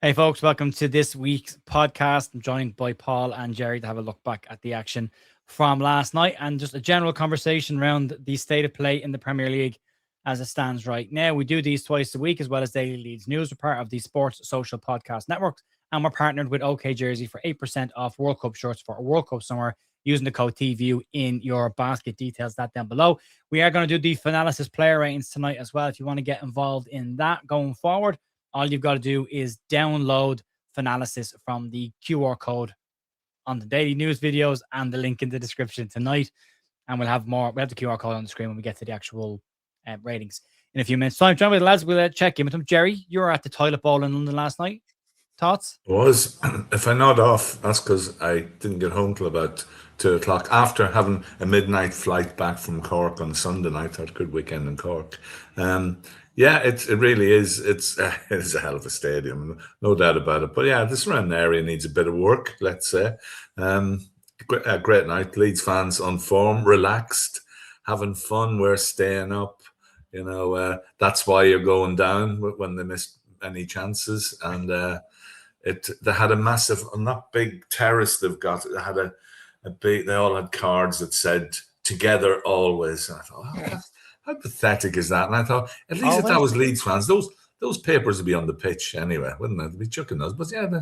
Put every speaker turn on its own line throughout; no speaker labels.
Hey folks, welcome to this week's podcast. I'm joined by Paul and Gerry to have a look back at the action from last night and just a general conversation around the state of play in the Premier League as it stands right now. We do these twice a week as well as daily Leeds news. We're part of the Sports Social Podcast Network and we're partnered with OK Jersey for 8% off World Cup shirts for a World Cup summer using the code TView in your basket. Details that down below. We are going to do the Finalysis player ratings tonight as well. If you want to get involved in that going forward, all you've got to do is download Finalysis from the QR code on the daily news videos and the link in the description tonight. And we'll have more. We have the QR code on the screen when we get to the actual ratings in a few minutes. Time, join with the lads. We'll check in with them. Gerry, you were at the toilet bowl in London last night. Thoughts?
Was. If I nod off, that's because I didn't get home till about 2 o'clock after having a midnight flight back from Cork on Sunday night. Had a good weekend in Cork. Yeah, it really is. It's a hell of a stadium, no doubt about it. But yeah, the surrounding area needs a bit of work, let's say. A great night. Leeds fans on form, relaxed, having fun. We're staying up. You know, that's why you're going down when they miss any chances. And they had a massive, on that big terrace they've got. They had a big. They all had cards that said "Together Always." And I thought, oh, how pathetic is that? And I thought, at least if that was Leeds fans, those papers would be on the pitch anyway, wouldn't they? They'd be chucking those. But yeah,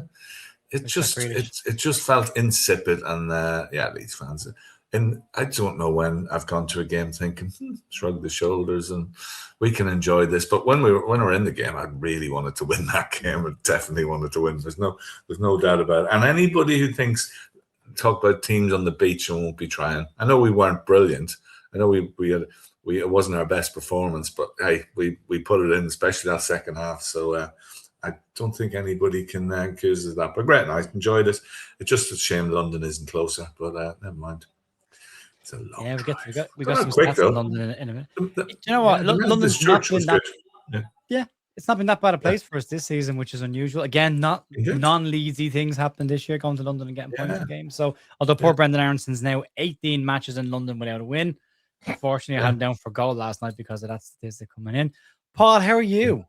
it just felt insipid. And yeah, Leeds fans. And I don't know when I've gone to a game thinking, shrug the shoulders and we can enjoy this. But when we were in the game, I really wanted to win that game. I definitely wanted to win. There's no doubt about it. And anybody who talk about teams on the beach and won't be trying. I know we weren't brilliant. I know it wasn't our best performance, but hey, we put it in, especially that second half. So I don't think anybody can accuse us of that. But great night, enjoyed it. It's just a shame London isn't closer, but never mind. It's a long drive.
We got some stats in London in a minute. Do you know what? London's not been that. Yeah, it's not been that bad a place for us this season, which is unusual. Again, not non-Leedsy things happened this year, going to London and getting points in games. So, although poor Brendan Aaronson's now 18 matches in London without a win. Unfortunately, I had him down for goal last night because of that statistic coming in. Paul, how are you?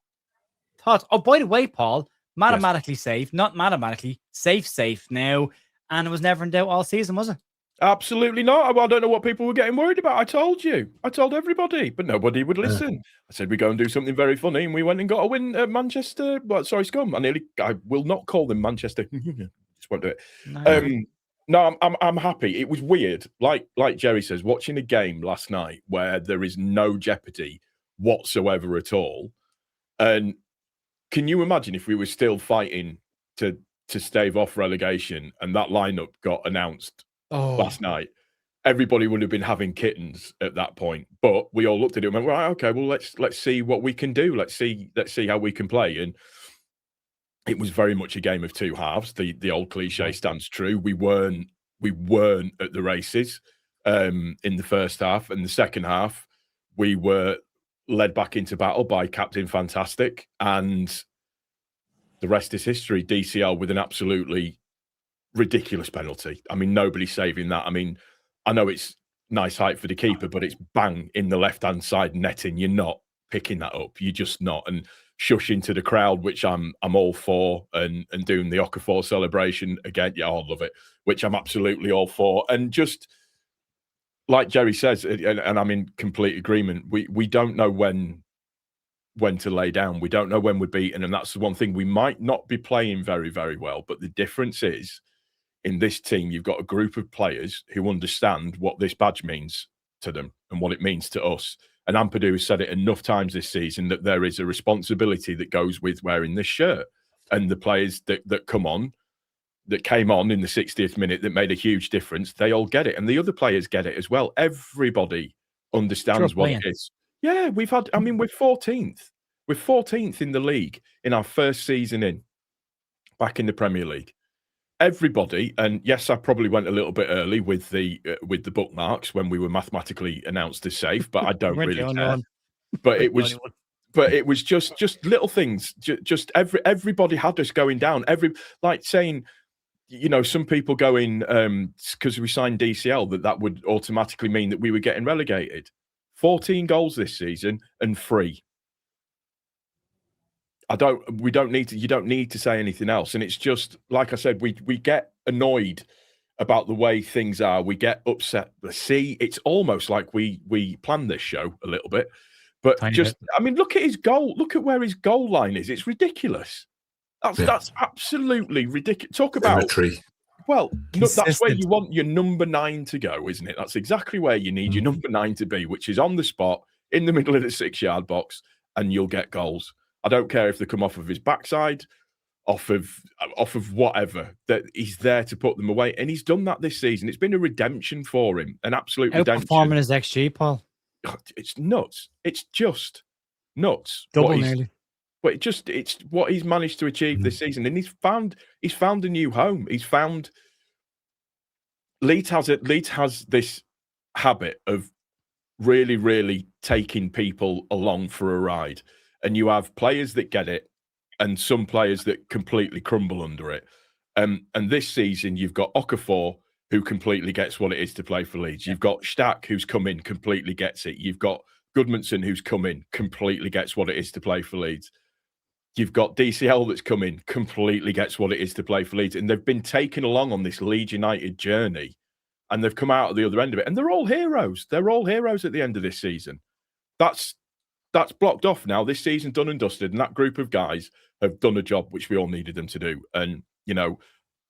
Thoughts? Oh, by the way, Paul, mathematically safe, not mathematically, safe now. And it was never in doubt all season, was it?
Absolutely not. I don't know what people were getting worried about. I told you. I told everybody, but nobody would listen. I said we go and do something very funny, and we went and got a win at Manchester. Scum. I will not call them Manchester. Just won't do it. No, I'm happy. It was weird. Like Gerry says, watching a game last night where there is no jeopardy whatsoever at all. And can you imagine if we were still fighting to stave off relegation and that lineup got announced last night? Everybody would have been having kittens at that point. But we all looked at it and went, right, okay, well, let's see what we can do. Let's see how we can play. And it was very much a game of two halves. The old cliche stands true. We weren't at the races in the first half, and the second half we were led back into battle by Captain Fantastic, and the rest is history. DCL with an absolutely ridiculous penalty. I mean, nobody's saving that. I mean, I know it's nice height for the keeper, but it's bang in the left-hand side netting. You're not picking that up. You're just not. And shushing to the crowd, which I'm all for, and doing the Okafor celebration again. Yeah, I love it, which I'm absolutely all for. And just like Gerry says, and I'm in complete agreement, we don't know when to lay down. We don't know when we're beaten, and that's the one thing. We might not be playing very, very well, but the difference is in this team, you've got a group of players who understand what this badge means to them and what it means to us. And Ampadu has said it enough times this season that there is a responsibility that goes with wearing this shirt. And the players that came on in the 60th minute that made a huge difference, they all get it. And the other players get it as well. Everybody understands what it is. Yeah, we're 14th. We're 14th in the league in our first season back in the Premier League. Everybody, and yes, I probably went a little bit early with the bookmarks when we were mathematically announced as safe, but I don't really care. But it was just little things. Just everybody had us going down. Saying, you know, some people going because we signed DCL that would automatically mean that we were getting relegated. 14 goals this season and 3. We don't need to. You don't need to say anything else. And it's just like I said. We get annoyed about the way things are. We get upset. See, it's almost like we planned this show a little bit. But I mean, look at his goal. Look at where his goal line is. It's ridiculous. That's absolutely ridiculous. Talk about
Punditry.
Well, that's where you want your number 9 to go, isn't it? That's exactly where you need your number 9 to be, which is on the spot in the middle of the 6-yard box, and you'll get goals. I don't care if they come off of his backside, off of whatever. That he's there to put them away, and he's done that this season. It's been a redemption for him, an absolute redemption.
Outperforming his XG, Paul.
It's nuts. It's just nuts.
Double nearly.
But it's what he's managed to achieve this season, and he's found a new home. He's found Leeds has this habit of really, really taking people along for a ride, and you have players that get it, and some players that completely crumble under it. And this season, you've got Okafor, who completely gets what it is to play for Leeds. You've got Stack, who's come in, completely gets it. You've got Goodmanson, who's come in, completely gets what it is to play for Leeds. You've got DCL that's come in, completely gets what it is to play for Leeds. And they've been taken along on this Leeds United journey, and they've come out at the other end of it. And they're all heroes. They're all heroes at the end of this season. That's blocked off now. This season done and dusted. And that group of guys have done a job which we all needed them to do. And, you know,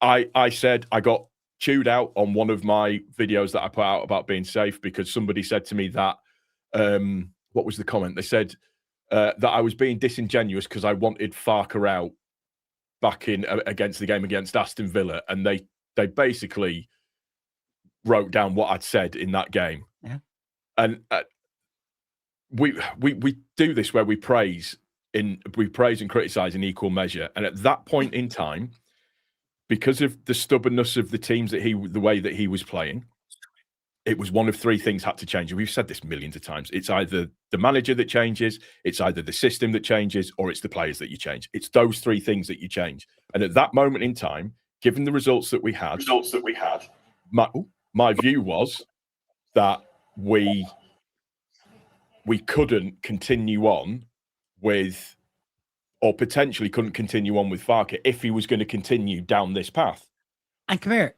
I said I got chewed out on one of my videos that I put out about being safe because somebody said to me that, what was the comment? They said, that I was being disingenuous because I wanted Farke out back in against the game against Aston Villa, and they basically wrote down what I'd said in that game.
Yeah.
And we do this where we praise and criticize in equal measure, and at that point in time, because of the stubbornness of the teams the way that he was playing, it was one of 3 things had to change. And we've said this millions of times. It's either the manager that changes, it's either the system that changes, or it's the players that you change. It's those 3 things that you change. And at that moment in time, given the results that we had, my view was that we couldn't continue on with, or potentially couldn't continue on with Farke if he was going to continue down this path.
And come here.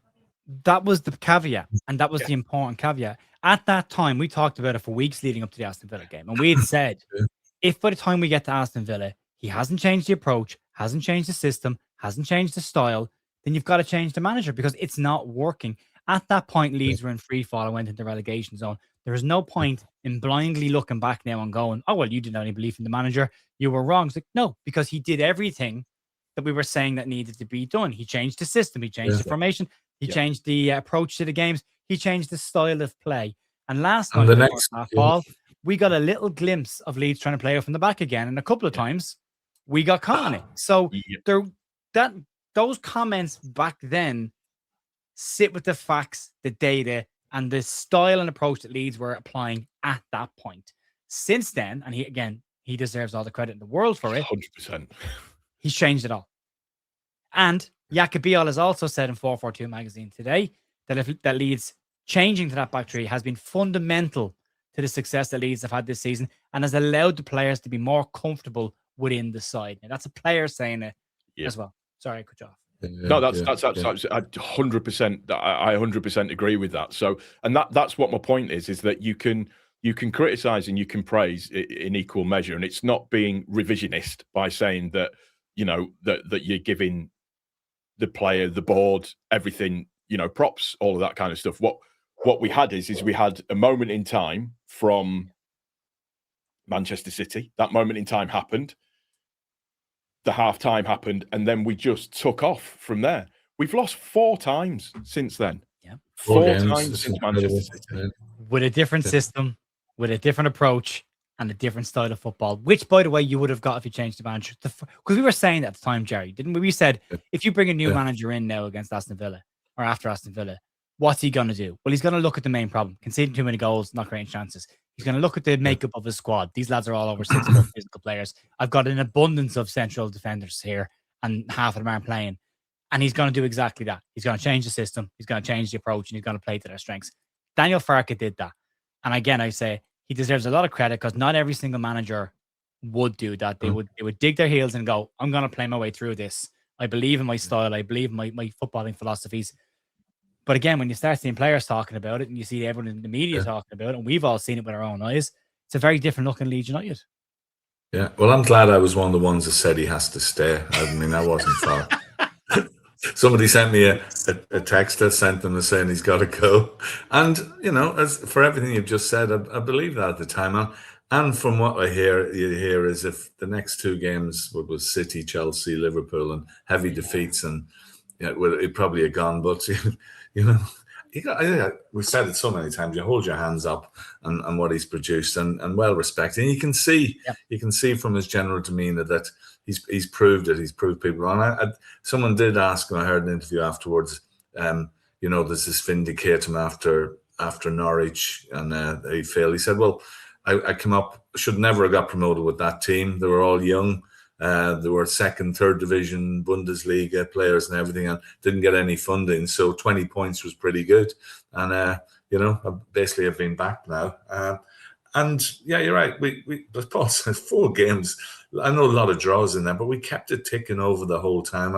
That was the caveat, and that was the important caveat. At that time, we talked about it for weeks leading up to the Aston Villa game, and we had said, if by the time we get to Aston Villa, he hasn't changed the approach, hasn't changed the system, hasn't changed the style, then you've got to change the manager because it's not working. At that point, Leeds were in free fall and went into the relegation zone. There is no point in blindly looking back now and going, oh, well, you didn't have any belief in the manager. You were wrong. It's like, no, because he did everything that we were saying that needed to be done. He changed the system. He changed the formation. He changed the approach to the games. He changed the style of play. And last night, Paul, we got a little glimpse of Leeds trying to play off from the back again. And a couple of times, we got caught on it. So those comments back then sit with the facts, the data, and the style and approach that Leeds were applying at that point. Since then, and he deserves all the credit in the world for it.
100%.
He's changed it all. And Yacobiol has also said in 442 magazine today that Leeds changing to that back three has been fundamental to the success that Leeds have had this season and has allowed the players to be more comfortable within the side. And that's a player saying it as well. Sorry, I cut you off.
No, that's 100%. I 100% agree with that. So, and that's what my point is that you can criticize and you can praise in equal measure, and it's not being revisionist by saying that that you're giving the player, the board, everything, props, all of that kind of stuff. What we had is we had a moment in time from Manchester City. That moment in time happened. The half-time happened, and then we just took off from there. We've lost 4 times since then.
Yeah,
4 times since Manchester City.
With a different system, with a different approach, and a different style of football, which, by the way, you would have got if you changed the manager. Because we were saying that at the time, Gerry, didn't we? We said, if you bring a new manager in now against Aston Villa, or after Aston Villa, what's he going to do? Well, he's going to look at the main problem, conceding too many goals, not creating chances. He's going to look at the makeup of his squad. These lads are all over 6 foot physical players. I've got an abundance of central defenders here, and half of them aren't playing. And he's going to do exactly that. He's going to change the system. He's going to change the approach, and he's going to play to their strengths. Daniel Farke did that. And again, I say he deserves a lot of credit because not every single manager would do that. They would dig their heels and go, I'm going to play my way through this. I believe in my style. I believe in my footballing philosophies. But again, when you start seeing players talking about it and you see everyone in the media talking about it, and we've all seen it with our own eyes, it's a very different looking Leeds United.
Yeah, well, I'm glad I was one of the ones that said he has to stay. I mean, I wasn't far. Somebody sent me a text that sent them saying he's got to go. And, you know, as for everything you've just said, I believe that at the time. And from what I hear, is if the next two games was City, Chelsea, Liverpool, and heavy defeats, and it probably have gone. But, you know, we've said it so many times, you hold your hands up and what he's produced and well respected. And you can see from his general demeanour that he's proved it. He's proved people wrong. Someone did ask, and I heard an interview afterwards, you know, does this vindicate him after Norwich and he failed? He said, well, I came up, should never have got promoted with that team. They were all young. There were second, third division, Bundesliga players and everything, and didn't get any funding. So 20 points was pretty good. And, you know, I basically have been back now. And yeah, you're right. As Paul says, 4 games. I know a lot of draws in there, but we kept it ticking over the whole time.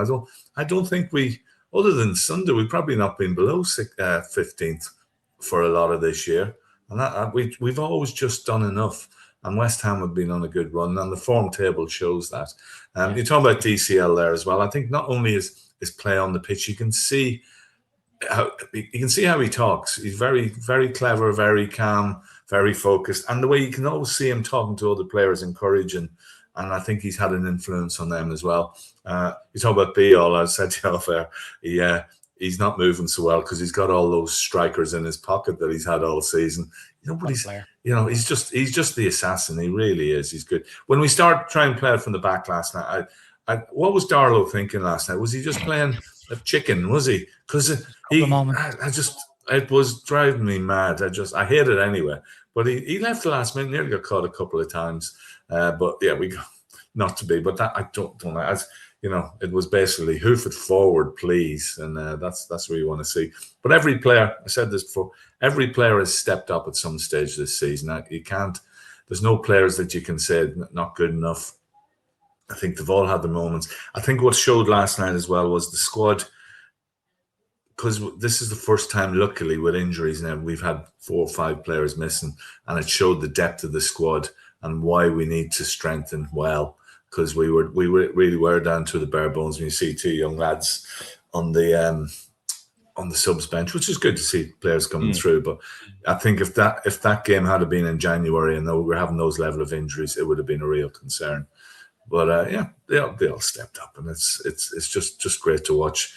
I don't think we, other than Sunday, we've probably not been below 15th for a lot of this year. And we've always just done enough. And West Ham have been on a good run, and the form table shows that. You talk about DCL there as well. I think not only is play on the pitch, you can see how he talks. He's very, very clever, very calm, very focused, and the way you can always see him talking to other players, encouraging. And I think he's had an influence on them as well. You talk about Beal. I said to you off air, he's not moving so well because he's got all those strikers in his pocket that he's had all season. You know, but he's just the assassin. He really is. He's good. When we start trying to play it from the back last night, what was Darlow thinking last night? Was he just playing a chicken? Was he? Because it was driving me mad. I hate it anyway. But he left the last minute. Nearly got caught a couple of times. But yeah, we got not to be. But that I don't know. As you know, it was basically hoof it forward, please, and that's what you want to see. But every player, I said this before, every player has stepped up at some stage this season. You can't. There's no players that you can say not good enough. I think they've all had their moments. I think what showed last night as well was the squad, because this is the first time, luckily, with injuries now, we've had 4 or 5 players missing, and it showed the depth of the squad and why we need to strengthen well. Because we really were down to the bare bones. When you see 2 young lads on the subs bench, which is good to see players coming through. But I think if that game had been in January and we were having those level of injuries, it would have been a real concern. But yeah, they all stepped up, and it's just great to watch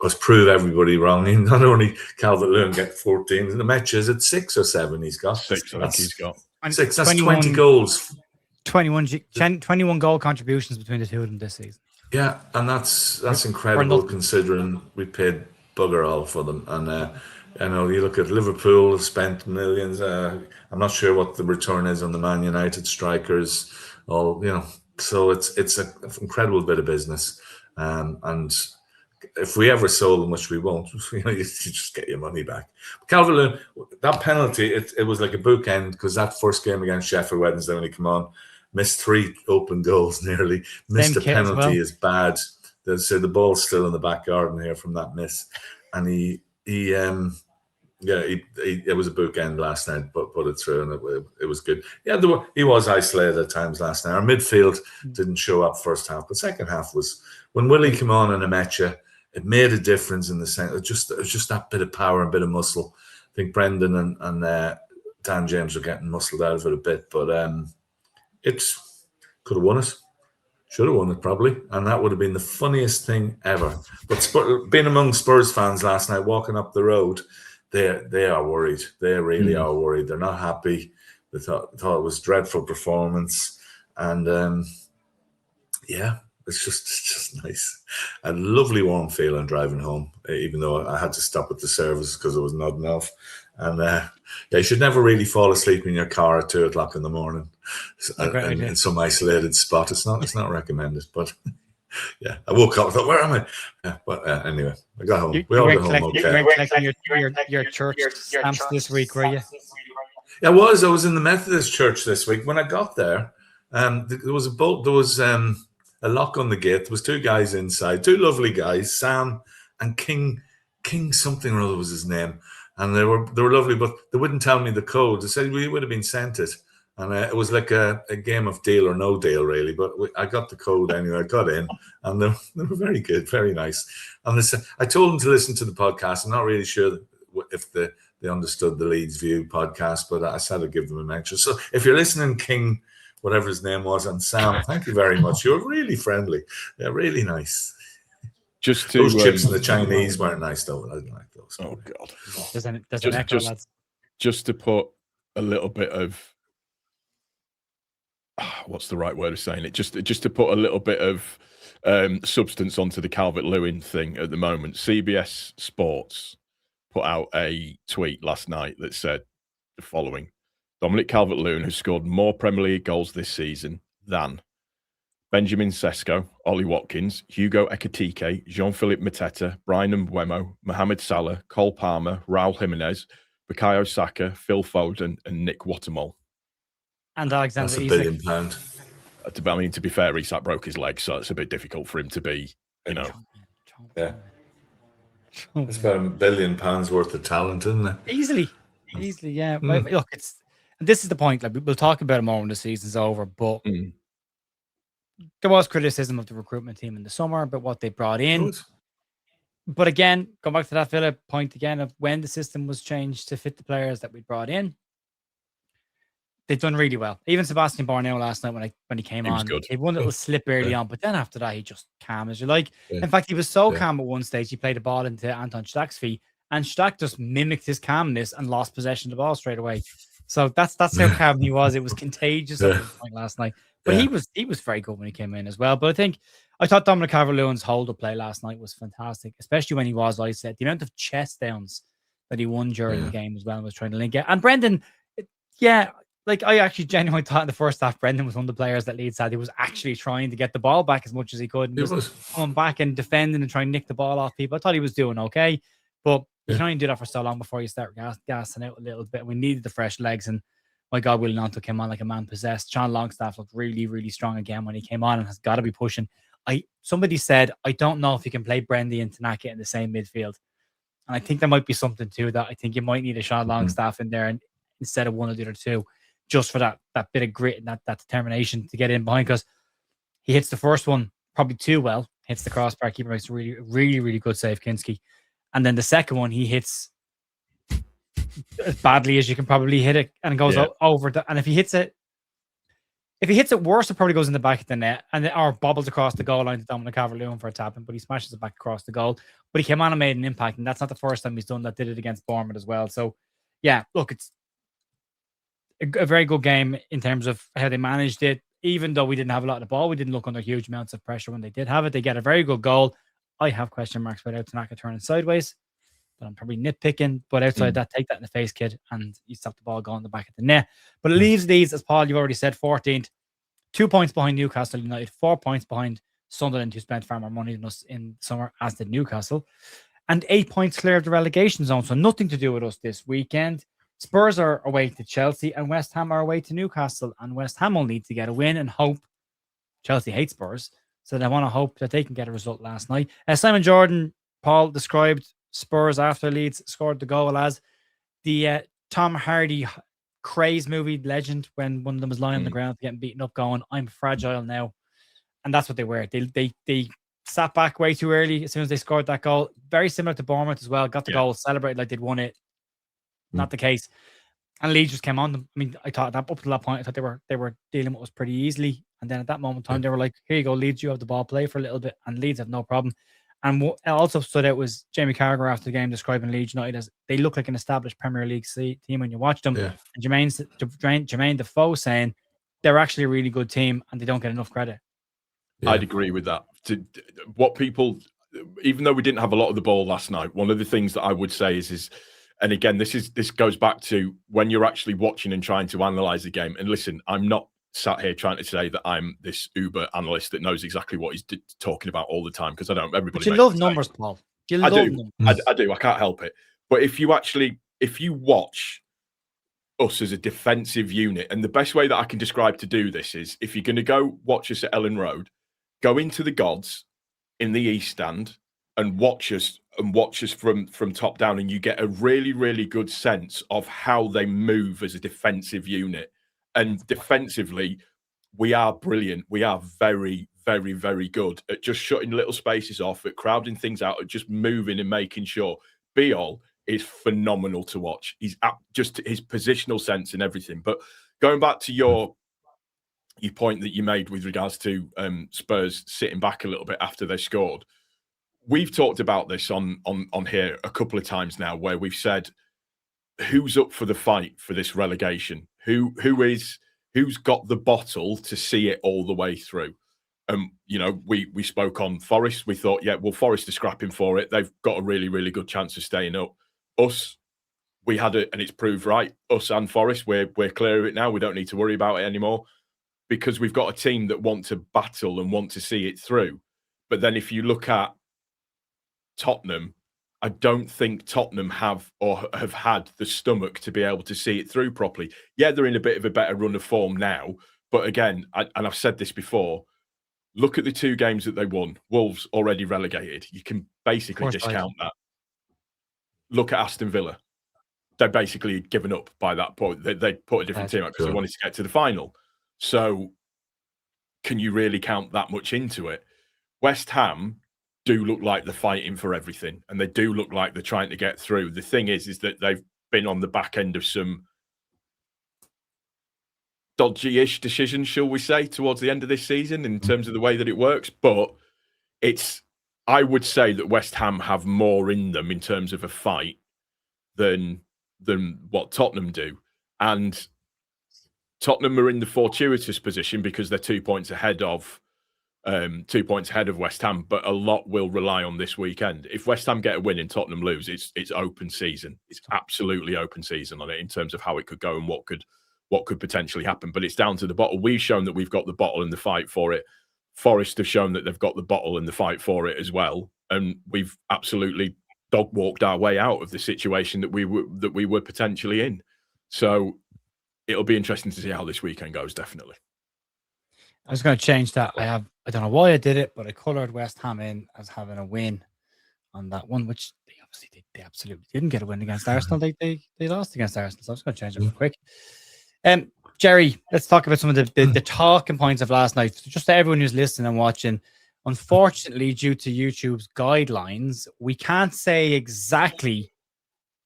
us prove everybody wrong. And not only Calvert-Lewin get 14 in the matches, it's 6 or 7 he's got.
6, I think he's got.
6. That's 20 goals.
21 goal contributions between the two of them this season.
Yeah, and that's incredible considering we paid bugger all for them. And you know, you look at Liverpool, spent millions. I'm not sure what the return is on the Man United strikers. All, you know, so it's an incredible bit of business. And if we ever sold them, which we won't, you know, you just get your money back. Calvert-Lewin, that penalty, it was like a bookend, because that first game against Sheffield Wednesday when he came on, missed 3 open goals nearly, missed a penalty is bad. So the ball's still in the back garden here from that miss. And it was a bookend last night, but put it through, and it was good. Yeah, he was isolated at times last night. Our midfield didn't show up first half, but second half was, when Willie came on and Amecha, it made a difference in the centre. It was just that bit of power and bit of muscle. I think Brendan and Dan James are getting muscled out of it a bit, but it could have won it. Should have won it probably, and that would have been the funniest thing ever. But being among Spurs fans last night, walking up the road, they are worried. They really are worried. They're not happy. They thought it was a dreadful performance, and yeah, it's just nice. A lovely warm feeling driving home, even though I had to stop at the service because I was nodding off. And yeah, you should never really fall asleep in your car at 2 o'clock in the morning in some isolated spot. It's not recommended. But yeah, I woke up, I thought, where am I? Yeah, but anyway, I got home. We all got home okay.
You were collecting your church stamps this week, were you?
I was in the Methodist church this week. When I got there, There was a boat. There was a lock on the gate. There was two guys inside, two lovely guys, Sam and King something or other was his name, and they were lovely, but they wouldn't tell me the code. They said we would have been sent it, and it was like a game of deal or no deal, really. But I got the code anyway. I got in, and they were very good, very nice. And I told them to listen to the podcast. I'm not really sure if they understood the Leeds View podcast, but I said I'd give them a mention. So if you're listening, King, whatever his name was, and Sam, thank you very much. You were really friendly. Yeah, really nice.
Just to,
those chips and the Chinese weren't nice though. I didn't like those.
Oh God!
Just
to put a little bit of what's the right word of saying it? Just to put a little bit of substance onto the Calvert-Lewin thing at the moment. CBS Sports put out a tweet last night that said the following: Dominic Calvert-Lewin has scored more Premier League goals this season than Benjamin Sesko, Ollie Watkins, Hugo Ekitike, Jean-Philippe Mateta, Brian Mbeumo, Mohamed Salah, Cole Palmer, Raul Jimenez, Bukayo Saka, Phil Foden, and Nick Watermole.
And Alexander
That's
Isak.
£1 billion.
I mean, to be fair, Isak broke his leg, so it's a bit difficult for him to be,
Yeah. It's about £1 billion worth of talent, isn't it?
Easily, yeah. Look, this is the point. Like, we'll talk about it more when the season's over, but there was criticism of the recruitment team in the summer about what they brought in.
Good.
But again, going back to that Villa point again of when the system was changed to fit the players that we brought in, they've done really well. Even Sebastian Borneo last night when he came on, he won a little slip early on, but then after that, he just calm as you like. Yeah. In fact, he was so calm at one stage, he played the ball into Anton Stach's feet, and Stach just mimicked his calmness and lost possession of the ball straight away. So that's how calm he was. It was contagious at the point last night. But he was very good when he came in as well. But I thought Dominic Calvert-Lewin's hold-up play last night was fantastic, especially when he was, like I said, the amount of chest downs that he won during the game as well, was trying to link it. And Brendan, like I actually genuinely thought in the first half, Brendan was one of the players that Leeds had. He was actually trying to get the ball back as much as he could. And was coming back and defending and trying to nick the ball off people. I thought he was doing okay. But you can only do that for so long before you start gassing out a little bit. We needed the fresh legs, and my God, Will Nanto came on like a man possessed. John Longstaff looked really, really strong again when he came on and has got to be pushing. Somebody said, I don't know if you can play Brendy and Tanaka in the same midfield. And I think there might be something to that. I think you might need a Sean Longstaff in there and instead of one of the other two, just for that bit of grit and that determination to get in behind, because he hits the first one probably too well, hits the crossbar, keeper makes a really, really, really good save, Kinski. And then the second one, he hits as badly as you can probably hit it, and it goes over. And if he hits it worse, it probably goes in the back of the net or bobbles across the goal line to Dominic Calvert-Lewin for a tap, but he smashes it back across the goal. But he came on and made an impact, and that's not the first time he's done that. Did it against Bournemouth as well. So, yeah, look, it's a very good game in terms of how they managed it. Even though we didn't have a lot of the ball, we didn't look under huge amounts of pressure when they did have it. They get a very good goal. I have question marks about Tanaka turning sideways, but I'm probably nitpicking. But outside that, take that in the face, kid, and you stop the ball going in the back of the net. But it leaves these, as Paul, you've already said, 14th. 2 points behind Newcastle United, 4 points behind Sunderland, who spent far more money than us in summer, as did Newcastle, and 8 points clear of the relegation zone. So nothing to do with us this weekend. Spurs are away to Chelsea, and West Ham are away to Newcastle, and West Ham will need to get a win and hope. Chelsea hate Spurs, so they want to hope that they can get a result last night. Simon Jordan, Paul, described Spurs after Leeds scored the goal as the Tom Hardy craze movie legend, when one of them was lying on the ground getting beaten up going, I'm fragile now. And that's what they were. They sat back way too early as soon as they scored that goal. Very similar to Bournemouth as well. Got the goal, celebrated like they'd won it. Not the case. And Leeds just came on them. I mean, I thought that up to that point, I thought they were dealing with us pretty easily. And then at that moment in time, they were like, here you go, Leeds, you have the ball, play for a little bit. And Leeds have no problem. And what also stood out was Jamie Carragher after the game describing Leeds United as they look like an established Premier League team when you watch them. Yeah. And Jermaine Defoe saying they're actually a really good team and they don't get enough credit.
Yeah. I'd agree with that. What people, even though we didn't have a lot of the ball last night, one of the things that I would say is and again, this goes back to when you're actually watching and trying to analyze the game. And listen, I'm not sat here trying to say that I'm this uber analyst that knows exactly what he's talking about all the time, because I don't. Everybody,
but you love numbers, Paul.
I do. I can't help it. But if you watch us as a defensive unit. And the best way that I can describe to do this is, if you're going to go watch us at Ellen Road, go into the gods in the East Stand and watch us from top down, and you get a really, really good sense of how they move as a defensive unit. And defensively, we are brilliant. We are very, very, very good at just shutting little spaces off, at crowding things out, at just moving and making sure. Beal is phenomenal to watch. He's just his positional sense and everything. But going back to your point that you made with regards to Spurs sitting back a little bit after they scored, we've talked about this on here a couple of times now, where we've said, who's up for the fight for this relegation? Who's got the bottle to see it all the way through? You know, we spoke on Forest. We thought, yeah, well, Forest are scrapping for it. They've got a really, really good chance of staying up. Us, we had it, and it's proved right. Us and Forest, we're clear of it now. We don't need to worry about it anymore, because we've got a team that want to battle and want to see it through. But then if you look at Tottenham, I don't think Tottenham have had the stomach to be able to see it through properly. Yeah, they're in a bit of a better run of form now. But again, and I've said this before, look at the 2 games that they won. Wolves already relegated. You can basically discount that. Look at Aston Villa. They're basically given up by that point. They put a different team out because they wanted to get to the final. So can you really count that much into it? West Ham do look like they're fighting for everything, and they do look like they're trying to get through. The thing is that they've been on the back end of some dodgy-ish decisions, shall we say, towards the end of this season in terms of the way that it works. But I would say that West Ham have more in them in terms of a fight than what Tottenham do. And Tottenham are in the fortuitous position because they're 2 points ahead of 2 points ahead of West Ham, but a lot will rely on this weekend. If West Ham get a win and Tottenham lose, it's open season. It's absolutely open season on it in terms of how it could go and what could potentially happen. But it's down to the bottle. We've shown that we've got the bottle and the fight for it. Forest have shown that they've got the bottle and the fight for it as well, and we've absolutely dog walked our way out of the situation that we were potentially in. So it'll be interesting to see how this weekend goes. Definitely.
I was going to change that. I don't know why I did it, but I coloured West Ham in as having a win on that one, which they absolutely didn't get a win against Arsenal. They lost against Arsenal, so I was going to change it real quick. Gerry, let's talk about some of the talking points of last night. Just to everyone who's listening and watching, unfortunately, due to YouTube's guidelines, we can't say exactly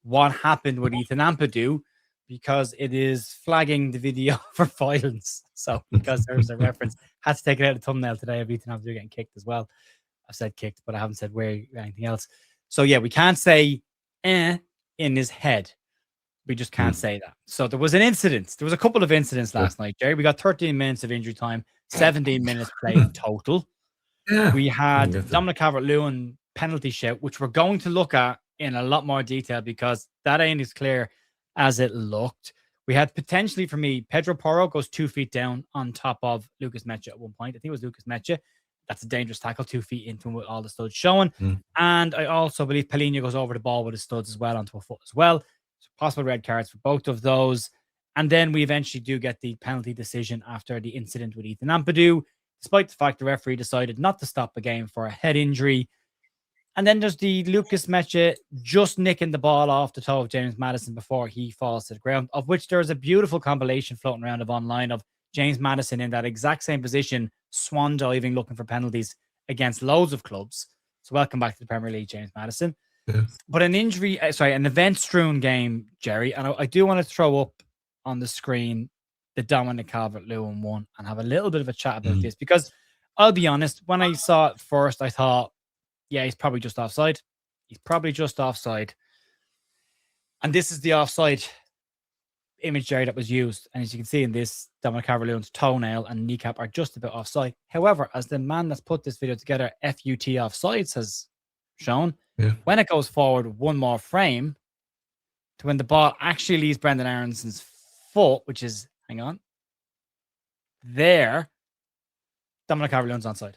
what happened with Ethan Ampadu because it is flagging the video for violence. So because there's a reference, had to take it out of the thumbnail today of Ethan Ampadu getting kicked as well. I've said kicked, but I haven't said where or anything else. So yeah, we can't say in his head. We just can't say that. So there was an incident. There was a couple of incidents last night, Gerry. We got 13 minutes of injury time, 17 minutes played in total. Yeah. We had Dominic Calvert-Lewin penalty shout, which we're going to look at in a lot more detail because that ain't as clear as it looked. We had potentially, for me, Pedro Porro goes 2 feet down on top of Lucas Mecha at one point. I think it was Lucas Mecha. That's a dangerous tackle, 2 feet into him with all the studs showing. And I also believe Palhinha goes over the ball with his studs as well onto a foot as well. So possible red cards for both of those. And then we eventually do get the penalty decision after the incident with Ethan Ampadu, despite the fact the referee decided not to stop the game for a head injury. And then there's the Lucas Mecha just nicking the ball off the toe of James Maddison before he falls to the ground, of which there's a beautiful compilation floating around online of James Maddison in that exact same position, swan diving, looking for penalties against loads of clubs. So welcome back to the Premier League, James Maddison. Yeah. But an event-strewn game, Gerry, and I do want to throw up on the screen the Dominic Calvert-Lewin one and have a little bit of a chat about this, because I'll be honest, when I saw it first, I thought, yeah, he's probably just offside. And this is the offside image, Gerry, that was used. And as you can see in this, Dominic Calvert-Lewin's toenail and kneecap are just a bit offside. However, as the man that's put this video together, FUT Offsides, has shown, when it goes forward one more frame to when the ball actually leaves Brendan Aronson's foot, which is, hang on, there, Dominic Calvert-Lewin's onside.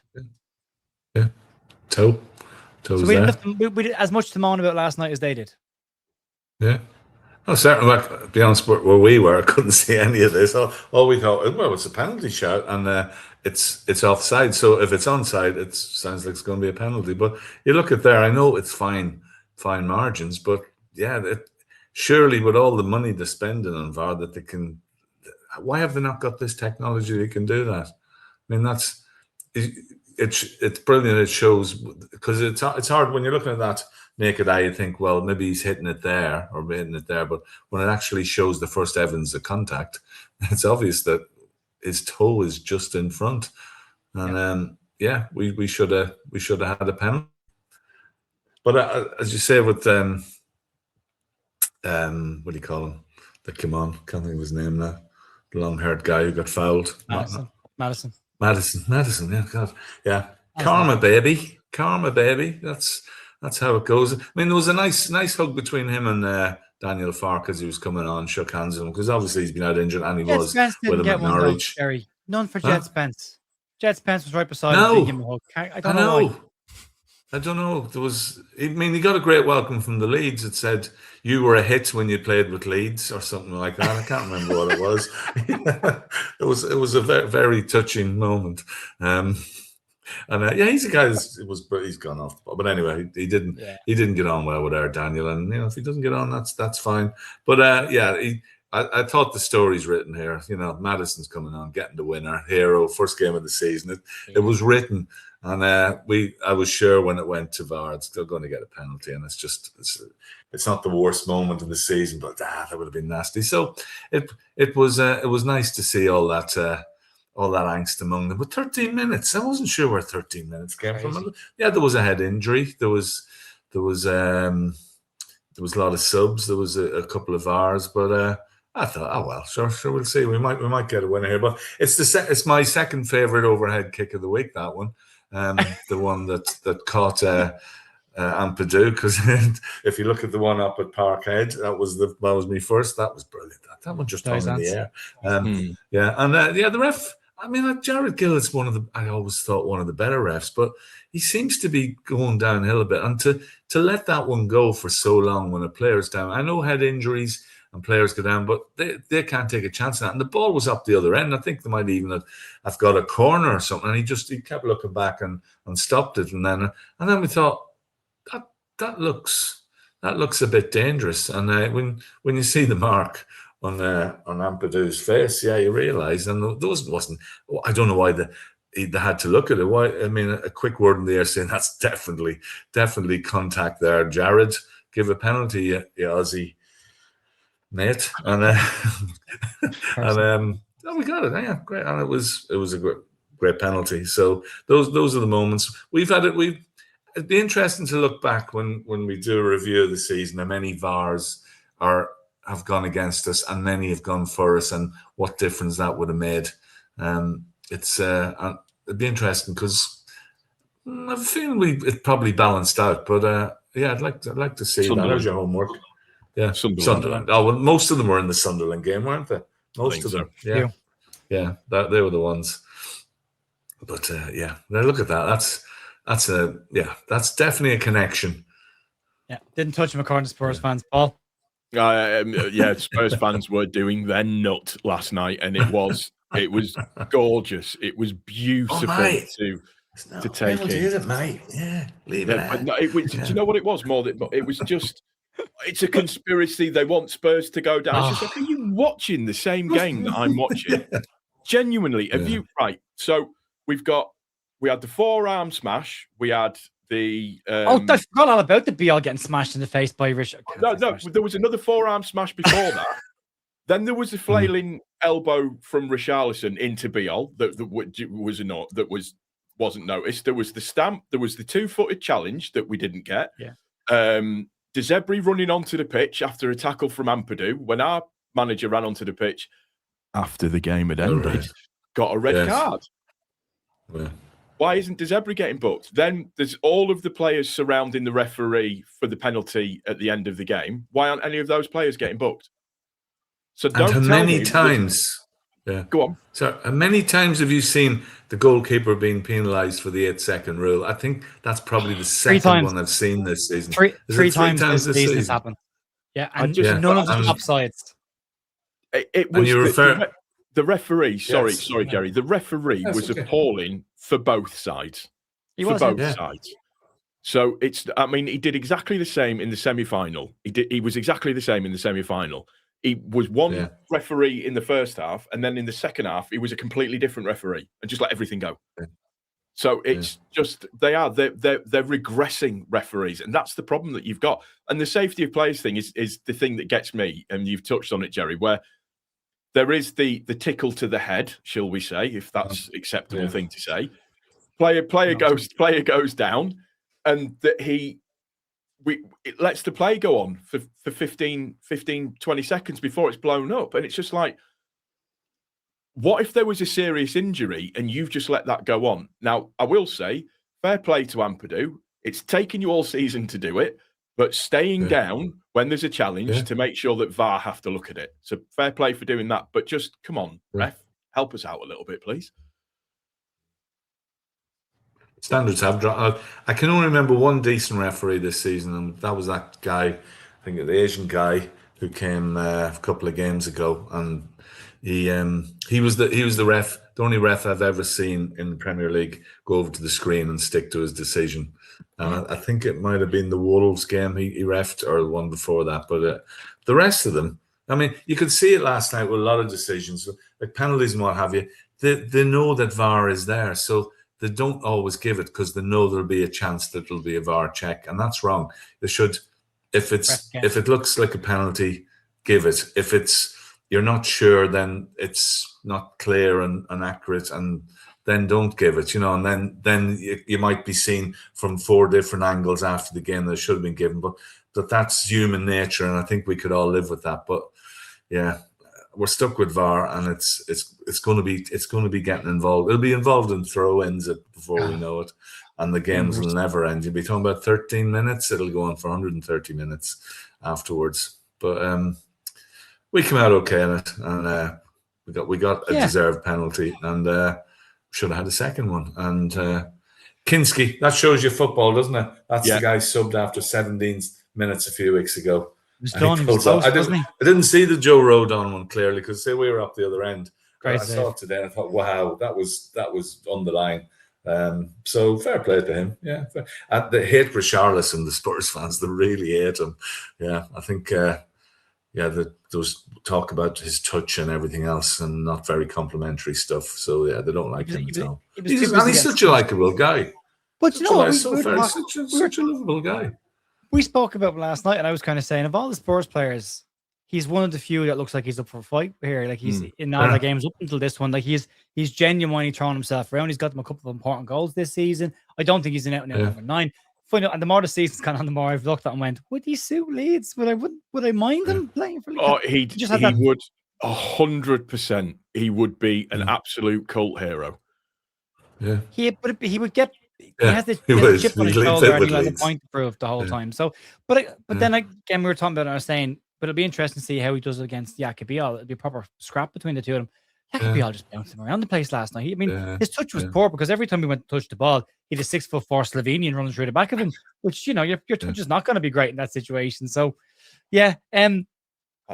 Yeah. So
we did as much to moan about last night as they did.
Yeah. Oh, certainly. Well, to be honest, where we were, I couldn't see any of this. All we thought, well, it's a penalty shout, and it's offside. So if it's onside, it sounds like it's going to be a penalty. But you look at there, I know it's fine margins, but yeah, surely with all the money they're spending on VAR, that they can. Why have they not got this technology that can do that? I mean, it's brilliant. It shows, because it's hard when you're looking at that naked eye. You think, well, maybe he's hitting it there or hitting it there, but when it actually shows the first evidence of contact, it's obvious that his toe is just in front. And we should have had a penalty. But as you say, with what do you call him? That came on, can't think of his name now. The long-haired guy who got fouled.
Madison.
Yeah, God, yeah. Karma, baby. That's how it goes. I mean, there was a nice hug between him and Daniel Farke as he was coming on, shook hands with him, because obviously he's been out injured, and he was with him at Norwich.
None for Jed Spence. Jed Spence was right beside him. Give him a hug. I don't know.
I don't know. He got a great welcome from the Leeds. It said, "You were a hit when you played with Leeds," or something like that. I can't remember what it was. It was a very, very touching moment. He's a guy he's gone off. But anyway, he didn't get on well with our Daniel, and if he doesn't get on, that's fine. But I thought the story's written here. Madison's coming on, getting the winner, hero, first game of the season. It was written. And I was sure when it went to VAR, it's still going to get a penalty, and it's not the worst moment of the season, but that would have been nasty. So it was nice to see all that angst among them. But 13 minutes, I wasn't sure where 13 minutes came from. Yeah, there was a head injury. There was a lot of subs. There was a couple of VARs, but I thought, oh well, sure, we'll see. We might get a winner here. But it's my second favorite overhead kick of the week. That one. The one that caught Ampadu, because if you look at the one up at Parkhead, that was me first. That was brilliant. That one just hung in the air. The ref. I mean, Jared Gill is I always thought one of the better refs, but he seems to be going downhill a bit. And to let that one go for so long when a player's down, I know head injuries and players go down, but they can't take a chance on that. And the ball was up the other end. I think they might even have got a corner or something. And he kept looking back and stopped it. And then we thought that looks a bit dangerous. And when you see the mark on Ampadu's face, you realise. And those wasn't. I don't know why they had to look at it. Why? I mean, a quick word in the air saying that's definitely contact there. Jared, give a penalty, you Aussie mate, and we got it. Yeah, great, and it was a great penalty. So those are the moments we've had. It'd be interesting to look back when we do a review of the season. How many VARs have gone against us, and many have gone for us, and what difference that would have made. It'd be interesting because I have a feeling it probably balanced out. But I'd like to see that. There's your homework. Yeah, Sunderland. Oh, well, most of them were in the Sunderland game, weren't they? Most of them. So. Yeah. They were the ones. But now look at that. That's definitely a connection.
Yeah, didn't touch him according to Spurs fans, Paul.
Spurs fans were doing their nut last night, and it was gorgeous. It was beautiful to take in.
Is it, mate? Yeah, leave it.
Do you know what it was? It was just. It's a conspiracy. They want Spurs to go down. It's just like, are you watching the same game that I'm watching? Genuinely, have you? Right. So we had the forearm smash. We had the.
I forgot all about the BL getting smashed in the face by Richard.
No, there was another forearm smash before that. Then there was a flailing elbow from Richarlison into BL that wasn't noticed. There was the stamp. There was the 2-footed challenge that we didn't get.
Yeah.
De Zebri running onto the pitch after a tackle from Ampadu when our manager ran onto the pitch after the game had ended, got a red card.
Yeah.
Why isn't De Zebri getting booked? Then there's all of the players surrounding the referee for the penalty at the end of the game. Why aren't any of those players getting booked? So don't tell
many times. Yeah.
Go on.
So, many times have you seen the goalkeeper being penalised for the 8-second rule? I think that's probably the second one I've seen this season.
Three times this season has happened. Yeah, and
just-
none of the offsides.
It was the referee. Sorry,
Yes.
Gerry. The referee was appalling for both sides.
He
for
was,
both sides. So I mean, he did exactly the same in the semi-final. He was exactly the same in the semi-final. He was one referee in the first half, and then in the second half, he was a completely different referee and just let everything go. Yeah. So it's just they're regressing referees, and that's the problem that you've got. And the safety of players thing is the thing that gets me, and you've touched on it, Gerry, where there is the tickle to the head, shall we say, if that's acceptable thing to say. Player goes down, and that it lets the play go on for 15, 20 seconds before it's blown up. And it's just like, what if there was a serious injury and you've just let that go on? Now, I will say, fair play to Ampadu. It's taken you all season to do it, but staying down when there's a challenge to make sure that VAR have to look at it. So fair play for doing that. But just, come on, ref, help us out a little bit, please.
Standards have dropped. I can only remember one decent referee this season, and that was that guy, I think the Asian guy who came a couple of games ago, and he was the ref, the only ref I've ever seen in the Premier League go over to the screen and stick to his decision. And I think it might have been the Wolves game he refed, or the one before that. But the rest of them, I mean, you could see it last night with a lot of decisions, like penalties and what have you. They know that VAR is there, so they don't always give it because they know there'll be a chance that there'll be a VAR check, and that's wrong. They should, if it looks like a penalty, give it. If you're not sure, then it's not clear and accurate, and then don't give it. And then you might be seen from 4 different angles after the game that should have been given. But that's human nature, and I think we could all live with that. But yeah, we're stuck with VAR, and it's going to be getting involved. It'll be involved in throw-ins before we know it, and the games will never end. You'll be talking about 13 minutes. It'll go on for 130 minutes afterwards. But we came out okay in it, and we got a deserved penalty, and should have had a second one. And Kinski, that shows you football, doesn't it? That's the guy subbed after 17 minutes a few weeks ago. I didn't see the Joe Rodon one clearly because we were up the other end. I saw it today and I thought, wow, that was on the line. So fair play to him. Yeah, they hate Richarlison, the Spurs fans. They really hate him. Yeah, I think. Those talk about his touch and everything else, and not very complimentary stuff. So yeah, they don't like him at all. He's such a likable guy.
But such
a lovable guy.
We spoke about him last night, and I was kind of saying, of all the Spurs players, he's one of the few that looks like he's up for a fight here. Like he's in all the games up until this one. Like he's genuinely throwing himself around. He's got them a couple of important goals this season. I don't think he's an out and out number 9. And the more the season's gone on, the more I've looked at him and went, would he suit Leeds? Would I mind him playing for Leeds?
Oh, he would 100%. He would be an absolute cult hero.
Yeah.
He would get. He has the chip on his shoulder, and he has a point to prove the whole time. So, but then again, we were talking about it. I was saying, but it'll be interesting to see how he does it against Yakibial. It'll be a proper scrap between the two of them. Yakibial just bounced him around the place last night. His touch was poor because every time he went to touch the ball, he had a 6'4" Slovenian running through the back of him, which your touch is not going to be great in that situation. So, yeah.
That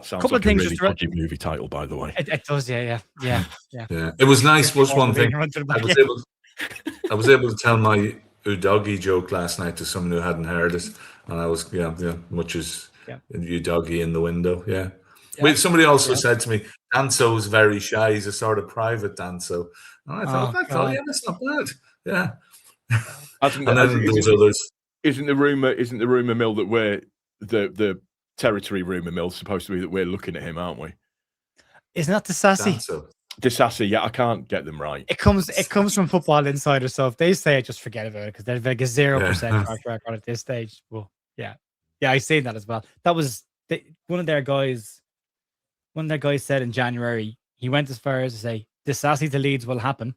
sounds like a really dodgy movie title, by the way.
It does, yeah.
It was nice. Was one thing I was able to tell my Udogi joke last night to someone who hadn't heard it, and I was much as Udogi in the window. Yeah. Somebody also said to me, Danso is very shy. He's a sort of private Danso. And I thought, that's not bad. Yeah. And then there was others.
Isn't the rumor mill that we're the territory rumor mill supposed to be that we're looking at him, aren't we?
Isn't that Disassi?
Disassi, yeah, I can't get them right.
It comes from Football Insider, so if they say it, just forget about it because they're like a 0% track record at this stage. Well, yeah, I've seen that as well. That was one of their guys. One of their guys said in January, he went as far as to say, Disassi to Leeds will happen.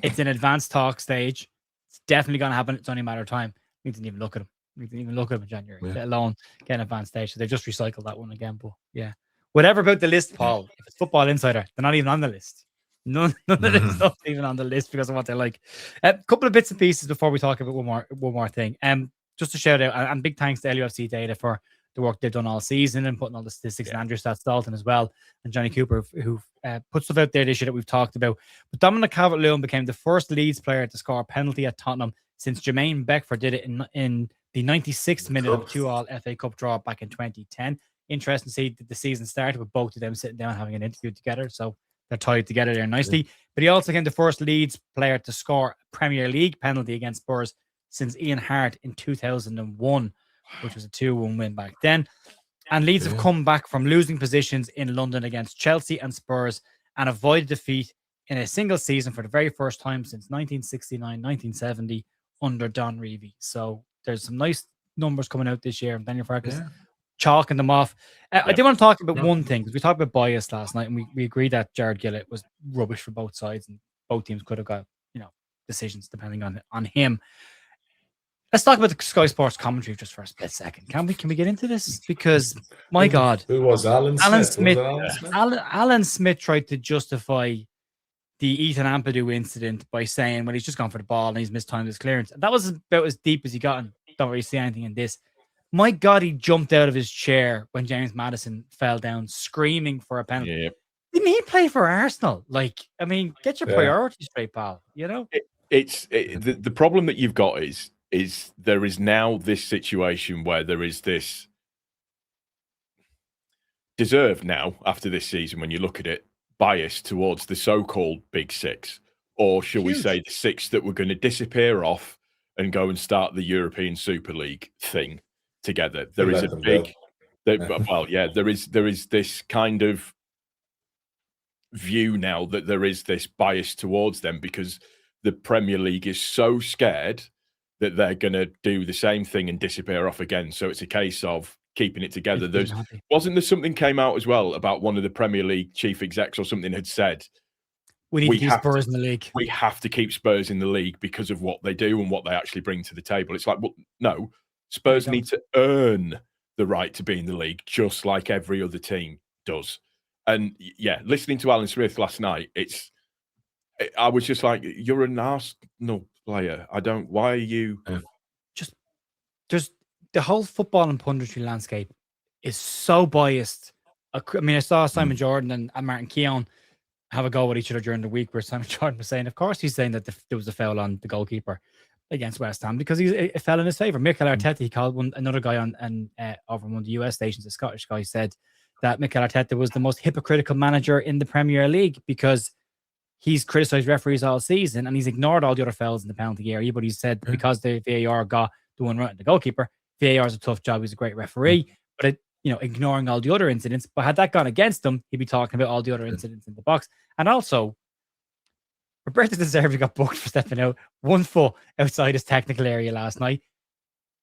It's an advanced talk stage. It's definitely going to happen. It's only a matter of time. We didn't even look at him. We didn't even look at him in January, let alone get an advanced stage. So they just recycled that one again. But yeah, whatever about the list, Paul. If it's Football Insider, they're not even on the list. None of this stuff even on the list because of what they like. A couple of bits and pieces before we talk about one more thing. Just to shout out and big thanks to LUFC Data for the work they've done all season and putting all the statistics, and Andrew Dalton as well, and Johnny Cooper, who put stuff out there this year that we've talked about. But Dominic Calvert-Lewin became the first Leeds player to score a penalty at Tottenham since Jermaine Beckford did it in the 96th minute of a 2-2 FA Cup draw back in 2010. Interesting to see that the season started with both of them sitting down having an interview together. So they're tied together there nicely. But he also became the first Leeds player to score a Premier League penalty against Spurs since Ian Hart in 2001, which was a 2-1 win back then. And Leeds have come back from losing positions in London against Chelsea and Spurs and avoided defeat in a single season for the very first time since 1969-1970 under Don Revie. So there's some nice numbers coming out this year. And Daniel Farke chalking them off. I did want to talk about one thing, because we talked about bias last night, and we agreed that Jared Gillett was rubbish for both sides, and both teams could have got, decisions depending on him. Let's talk about the Sky Sports commentary just for a split second. Can we get into this? Because my God,
who was Alan Smith?
Alan Smith tried to justify the Ethan Ampadu incident by saying, well, he's just gone for the ball and he's mistimed his clearance. And that was about as deep as he got, and don't really see anything in this. My God, he jumped out of his chair when James Maddison fell down screaming for a penalty.
Yeah.
Didn't he play for Arsenal? Get your priorities straight, pal.
The problem that you've got is there is now this situation where there is this deserved now, after this season, when you look at it, bias towards the so-called Big Six, or shall we say the six that were going to disappear off and go and start the European Super League thing together. There is a big, there is this kind of view now that there is this bias towards them because the Premier League is so scared that they're going to do the same thing and disappear off again. So it's a case of keeping it together. Wasn't there something came out as well about one of the Premier League chief execs or something had said,
we need to keep Spurs in the league.
We have to keep Spurs in the league because of what they do and what they actually bring to the table. It's like, well, no, Spurs need to earn the right to be in the league just like every other team does. And yeah, listening to Alan Smith last night, I was just like, you're an Arsenal player. Why are you?
There's the whole football and punditry landscape is so biased. I mean, I saw Simon Jordan and Martin Keown have a go at each other during the week where Simon Jordan was saying, of course, he's saying that there was a foul on the goalkeeper against West Ham because it fell in his favour. Mikel Arteta, he called another guy over one of the US stations, a Scottish guy, said that Mikel Arteta was the most hypocritical manager in the Premier League because he's criticised referees all season and he's ignored all the other fouls in the penalty area, but he said because the VAR got the one right at the goalkeeper, VAR is a tough job, he's a great referee, but ignoring all the other incidents. But had that gone against him, he'd be talking about all the other incidents in the box. And also, Roberto De Zerbi got booked for stepping out 1 foot outside his technical area last night.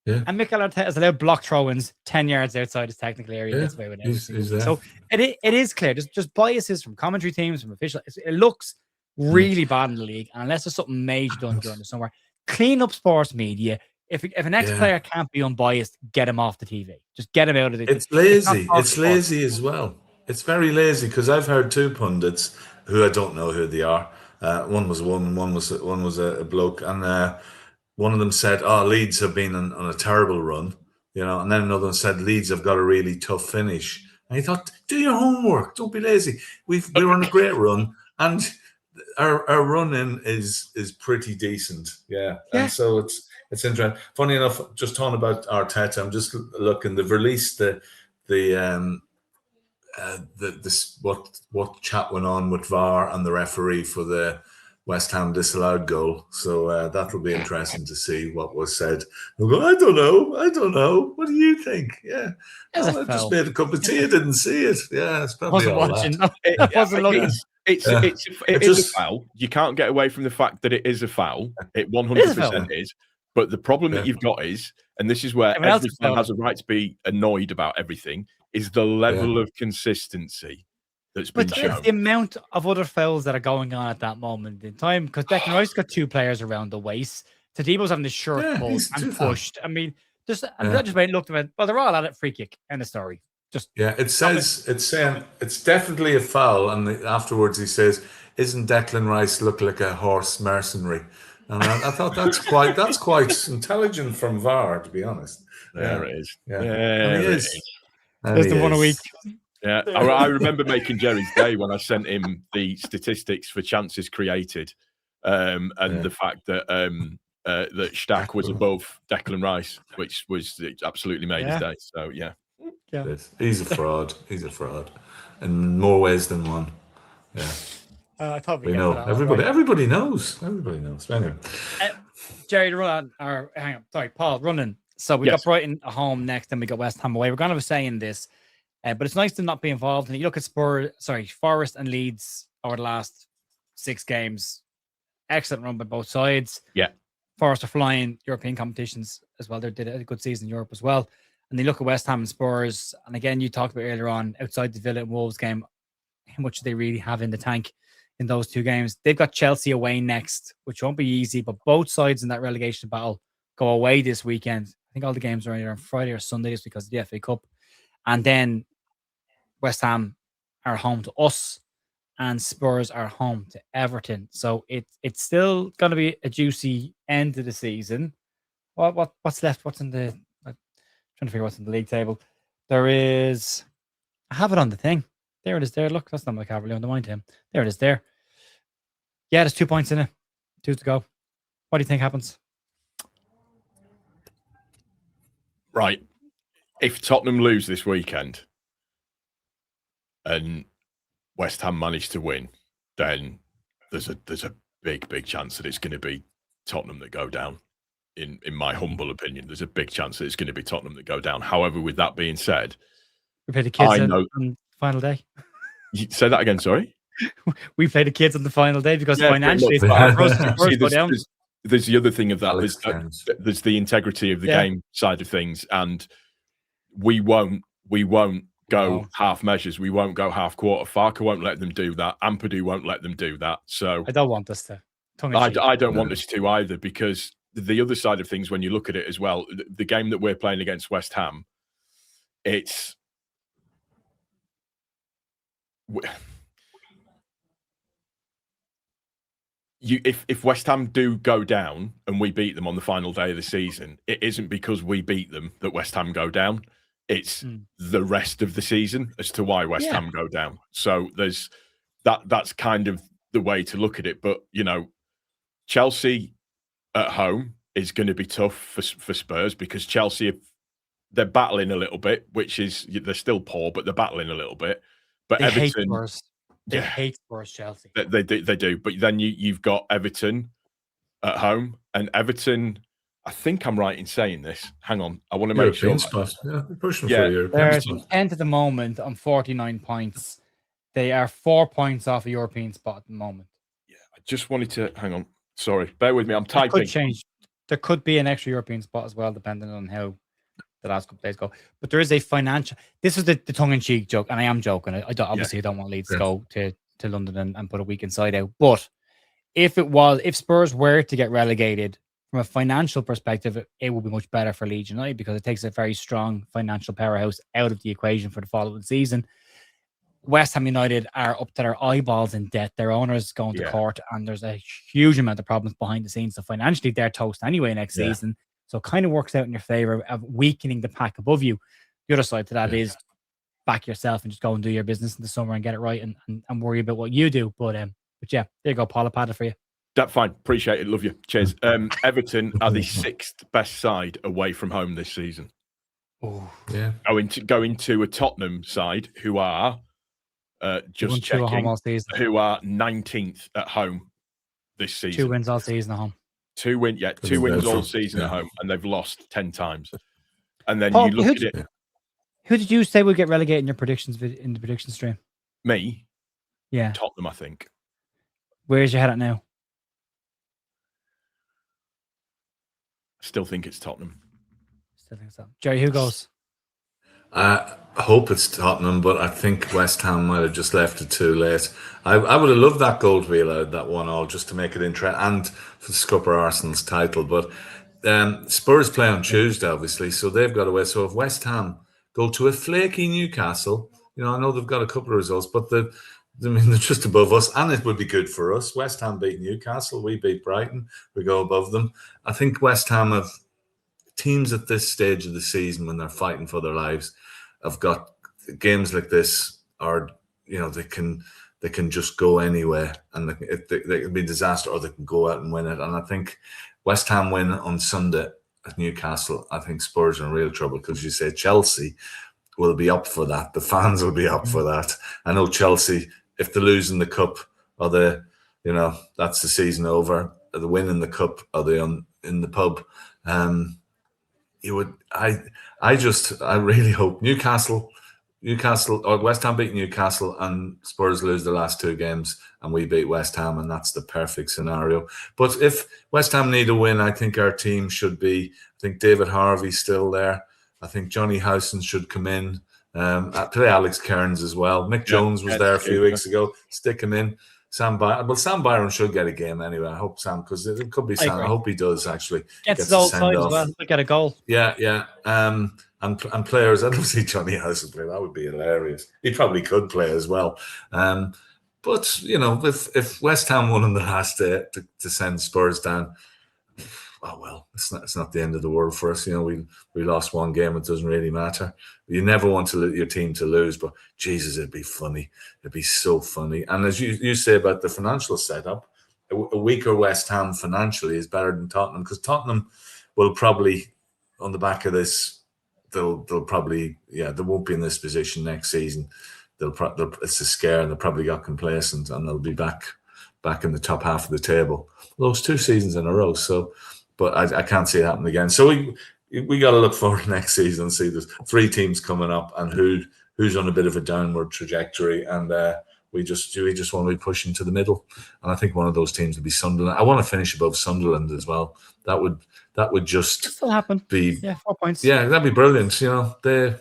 Yeah. And Mikel Arteta has allowed block throw-ins 10 yards outside his technical area. That's way with everything. So it is clear. There's just biases from commentary teams, from officials. It looks really bad in the league. And unless there's something major done during the summer, clean up sports media. If an ex-player can't be unbiased, get him off the TV. Just get him out of it.
It's lazy. It's lazy as well. It's very lazy because I've heard two pundits who I don't know who they are. One was a woman, one was a bloke, and one of them said, "Oh, Leeds have been on a terrible run," and then another one said, "Leeds have got a really tough finish." And I thought, do your homework. Don't be lazy. We're on a great run, and our run in is pretty decent. Yeah. And so it's interesting. Funny enough, just talking about Arteta, I'm just looking. They've released what chat went on with VAR and the referee for the West Ham disallowed goal. So that will be interesting to see what was said. We'll go, I don't know. What do you think? Yeah. I just made a cup of tea. I didn't see it. Yeah, it's probably
wasn't watching.
It
wasn't looking.
It's a foul. You can't get away from the fact that it is a foul. It 100% is. But the problem that you've got is, and this is where everyone has a right to be annoyed about everything, is the level of consistency that's been shown.
It's the amount of other fouls that are going on at that moment in time, because Declan Rice got two players around the waist. Tadebo's having his shirt pulled and pushed. I mean, that just made it look well, they're all at it, free kick. End of story.
It's saying it's definitely a foul, and afterwards he says, "Isn't Declan Rice look like a horse mercenary?" And I thought that's quite intelligent from VAR, to be honest.
There it is.
Yeah.
There
And he
it
is.
is.
And
There's
he
the one a
is.
week.
Yeah, I remember making Jerry's day when I sent him the statistics for chances created, and the fact that that Stack was above Declan Rice, which it absolutely made his day. So yeah.
He's a fraud. He's a fraud, in more ways than one. Yeah.
I thought
We know. Everybody knows. Everybody knows. Anyway.
Jerry, Paul, running. So we got Brighton at home next, and we got West Ham away. We're going to be saying this, but it's nice to not be involved. And you look at Forest and Leeds over the last 6 games. Excellent run by both sides.
Yeah.
Forest are flying European competitions as well. They did a good season in Europe as well. And they look at West Ham and Spurs. And again, you talked about earlier on, outside the Villa and Wolves game, how much do they really have in the tank in those 2 games? They've got Chelsea away next, which won't be easy, but both sides in that relegation battle go away this weekend. I think all the games are either on Friday or Sunday just because of the FA Cup. And then West Ham are home to us and Spurs are home to Everton. So it's still going to be a juicy end of the season. What's left? What's in the... I'm trying to figure what's in the league table. There is... I have it on the thing. There it is there. Look, that's not my Cavalry on the mind him. There it is there. Yeah, there's 2 points in it. 2 to go. What do you think happens?
Right. If Tottenham lose this weekend and West Ham manage to win, then there's a big chance that it's going to be Tottenham that go down. In my humble opinion, there's a big chance that it's going to be Tottenham that go down. However, with that being said,
we played the kids on the final day.
You say that again, sorry?
We played the kids on the final day because financially it's hard for us to go down.
There's the other thing of that. There's the integrity of the game side of things, and we won't go half measures. We won't go half quarter. Farke won't let them do that. Ampadu won't let them do that. So
I don't want us to.
I don't want us to either, because the other side of things, when you look at it as well, the game that we're playing against West Ham, it's if West Ham do go down and we beat them on the final day of the season, it isn't because we beat them that West Ham go down. It's the rest of the season as to why West Ham go down. So there's that's kind of the way to look at it. But Chelsea at home is going to be tough for Spurs, because Chelsea, they're battling a little bit, which is, they're still poor, but they're battling a little bit. But
they
Everton,
hate Spurs. They hate Spurs, Chelsea.
They do. But then you've got Everton at home, and Everton, I think I'm right in saying this. Hang on, I want to make sure.
Spot. Yeah, they're pushing for a
European spot. They're at the moment on 49 points. They are 4 points off a European spot at the moment.
Yeah, I just wanted to hang on. Sorry, bear with me. I'm typing.
Could change. There could be an extra European spot as well, depending on how the last couple of days go. But there is a financial. This is the tongue-in-cheek joke, and I am joking. I don't want Leeds to go to London and put a weekend side out. But if Spurs were to get relegated, from a financial perspective, it would be much better for Leeds United, because it takes a very strong financial powerhouse out of the equation for the following season. West Ham United are up to their eyeballs in debt. Their owners going to court, and there's a huge amount of problems behind the scenes. So financially, they're toast anyway next season. So it kind of works out in your favor of weakening the pack above you. The other side to that is back yourself and just go and do your business in the summer and get it right, and worry about what you do. But yeah, there you go, Paul. I padded for you.
That's fine. Appreciate it. Love you. Cheers. Everton are the 6th best side away from home this season.
Oh,
yeah.
Going to a Tottenham side who are just checking, who are 19th at home this season.
2 wins all season at home.
2 wins all season at home, and they've lost 10 times. And then
Paul,
you look at it.
Who did you say would get relegated in your predictions in the prediction stream?
Me?
Yeah.
Tottenham, I think.
Where's your head at now?
I still think it's Tottenham.
Still think so. Jerry, who goes?
I hope it's Tottenham, but I think West Ham might have just left it too late. I would have loved that goal to be allowed, that 1-1, just to make it interesting, and for the scupper Arsenal's title. But Spurs play on Tuesday, obviously, so they've got away. So if West Ham go to a flaky Newcastle, I know they've got a couple of results, but they're just above us, and it would be good for us. West Ham beat Newcastle, we beat Brighton, we go above them. I think West Ham have teams at this stage of the season, when they're fighting for their lives, have got games like this, or they can just go anywhere, and they can be disaster, or they can go out and win it. And I think West Ham win on Sunday at Newcastle, I think Spurs are in real trouble, because you say Chelsea will be up for that. The fans will be up for that. I know Chelsea, if they lose in the cup, or that's the season over. Or they win in the cup, or they in the pub. I really hope Newcastle or West Ham beat Newcastle and Spurs lose the last 2 games and we beat West Ham, and that's the perfect scenario. But if West Ham need a win, I think our team should be, I think David Harvey's still there. I think Johnny Howson should come in. Play Alex Kearns as well. Mick Jones was there a few weeks ago. Stick him in. Sam Byron should get a game anyway. I hope Sam, because it could be Sam. I hope he does actually.
Gets his old side as well. He'll get a goal.
Yeah. And players, I'd love to see Johnny Howson play. That would be hilarious. He probably could play as well. But if West Ham won on the last day to send Spurs down, oh well, it's not the end of the world for us. We lost 1 game. It doesn't really matter. You never want your team to lose, but Jesus, it'd be funny. It'd be so funny. And as you say about the financial setup, a weaker West Ham financially is better than Tottenham, because Tottenham will probably, on the back of this, they'll probably, they won't be in this position next season. It's a scare, and they probably got complacent, and they'll be back in the top half of the table. Those 2 seasons in a row. So, but I can't see it happen again. So we got to look forward to next season and see there's 3 teams coming up, and who's on a bit of a downward trajectory, and we just want to be pushing to the middle. And I think one of those teams would be Sunderland. I want to finish above Sunderland as well. That would just
still happen.
4
points.
Yeah, that'd be brilliant. They're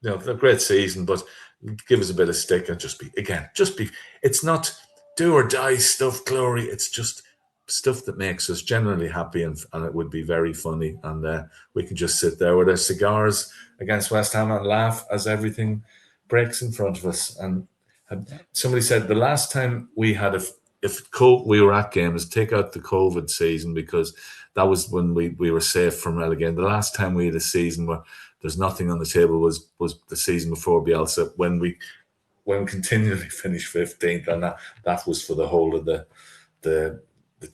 a great season, but give us a bit of stick and just be. It's not do or die stuff, Glory. It's just stuff that makes us generally happy, and it would be very funny, and we can just sit there with our cigars against West Ham and laugh as everything breaks in front of us. And somebody said the last time we had we were at games, take out the COVID season, because that was when we were safe from relegation. The last time we had a season where there's nothing on the table was the season before Bielsa, when we continually finished 15th, and that was for the whole of the